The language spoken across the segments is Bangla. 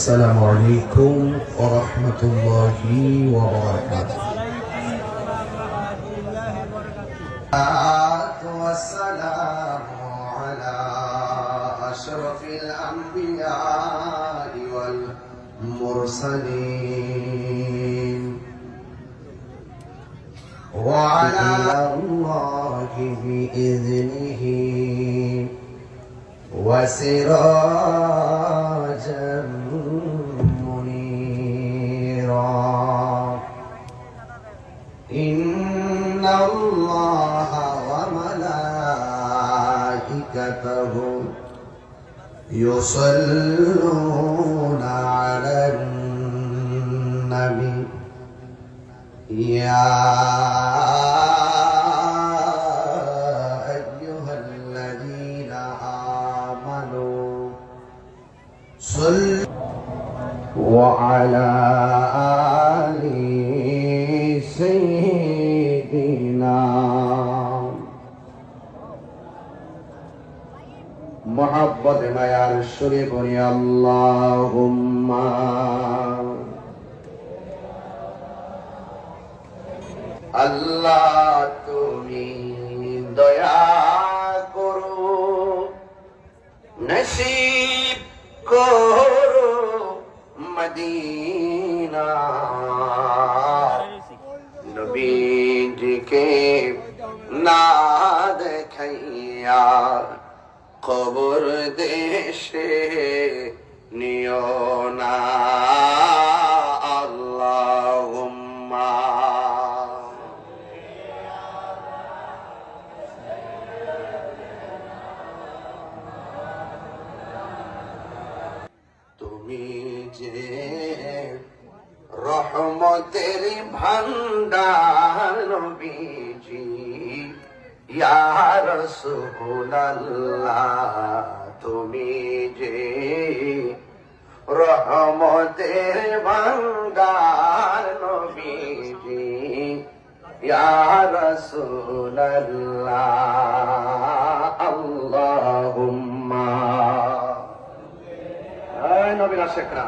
السلام عليكم ورحمة الله وبركاته. والسلام على أشرف الأنبياء والمرسلين وعلى الله بإذنه وسراجا منيرا إن الله وملائكته يصلون على النبي يا أيها الذين آمنوا صلوا وعلى آل سيدنا محبت মায়ার সুরে পড়ি আল্লাহুম্মা আল্লাহ তুমি দয়া করো নসিব করো মদিনা নবীজিকে না দেখাইয়া কবর দেশে নিও না আল্লাহুম্মা তুমি যে রহমতের ভান্ডার নবীজি ইয়া রাসূলুল্লাহ তুমি যে রহমতের ভান্ডার নবীজি ইয়া রাসূলুল্লাহ আল্লাহুম্মা আয় নবীর আশিকরা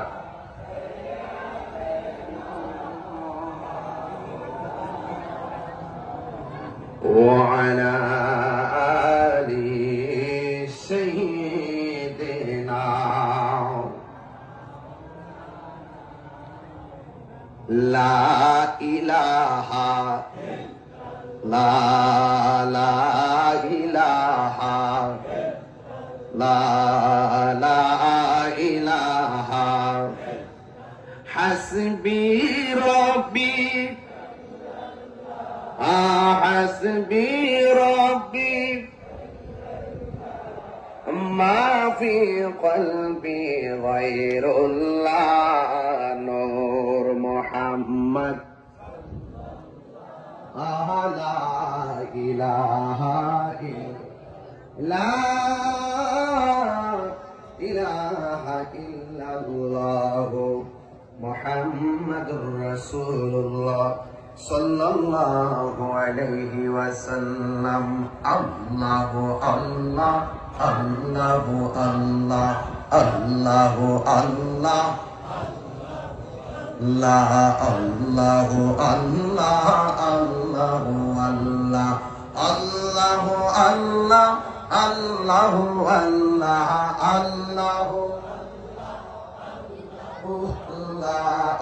وعلى آل سيدنا لا إله لا إله لا إله حسبي ربي حسبي ربي ما في قلبي غير الله نور محمد لا إله إلا إله إلا الله محمد رسول الله সাল্লাল্লাহু আলাইহি ওয়াসাল্লাম আল্লাহু আল্লাহ আল্লাহু আল্লাহ আল্লাহু আল্লাহ লা আল্লাহু আল্লাহ আল্লাহু আল্লাহ আল্লাহু আল্লাহ আল্লাহু আল্লাহ আল্লাহু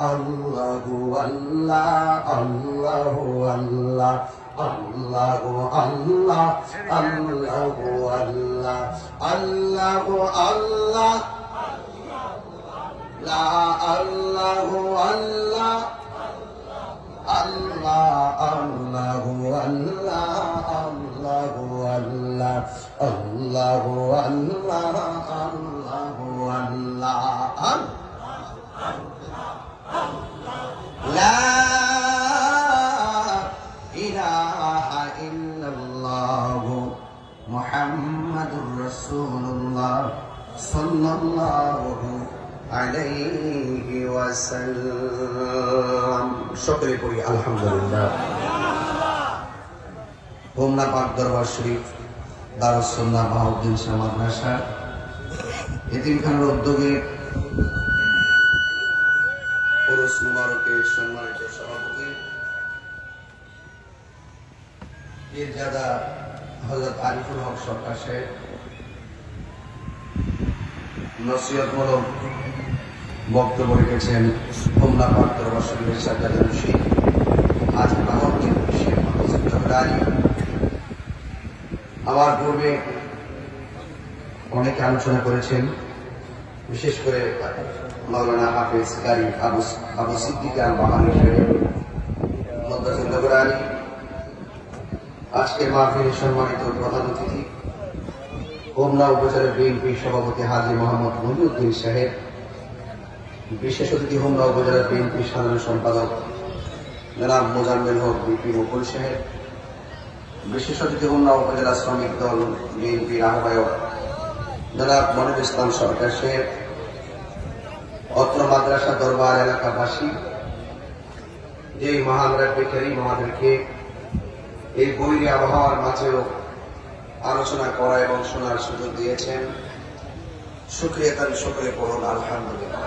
Allahu Allah Allahu Allah Allahu Allah Allahu Allah Allahu Allah La Allahu Allah Allah Allahu Allah Allahu Allah Allahu Allah Allahu Allah لا إله إلا الله محمد رسول الله صلى الله عليه وسلم شكرا করি আলহামদুলিল্লাহ হোমনা পাক দরবার শরীফ দারুস সুন্নাহ বাহাউদ্দিন শাহ মাদ্রাসা এতিমখানার উদ্যোগে মুবারকের সম্মানিত সভাপতি পীরজাদা হযরত আরিফুল হক সরকার সাহেব, নসিহতমূলক বক্তব্য রেখেছেন হোমনা পাক দরবার শরীফের সাজ্জাদ মুর্শিদ আজ আহমদিন শেখ মাহমুদ জহরানি। আমার পূর্বে অনেকে আলোচনা করেছেন, বিশেষ করে মাওলানা হাফেজ কারি আবু সিদ্দিক আল বাহানী সাহেব মুদ্দাসির জহরানি। আজকের মাহফিলের সম্মানিত প্রধান অতিথি হোমনা উপজেলা বিএনপি সভাপতি হাজী মোহাম্মদ মহিউদ্দিন সাহেব, বিশেষ অতিথি হোমনা উপজেলা বিএনপি সাধারণ সম্পাদক জনাব মোজাম্মেল হক বিপি মুকুল সাহেব, বিশেষ অতিথি হোমনা উপজেলা শ্রমিক দল বিএনপির আহ্বায়ক জনাব মনির ইসলাম সরকার সাহেব, অত্র মাদ্রাসা দরবার এলাকাবাসী, যে মহান রাব্বে কারীম আমাদেরকে এই বৈরী আবহাওয়ার মাঝেও আলোচনা করা এবং শোনার সুযোগ দিয়েছেন, শুকরিয়া তার সকলে পড়ুন আলহামদুলিল্লাহ।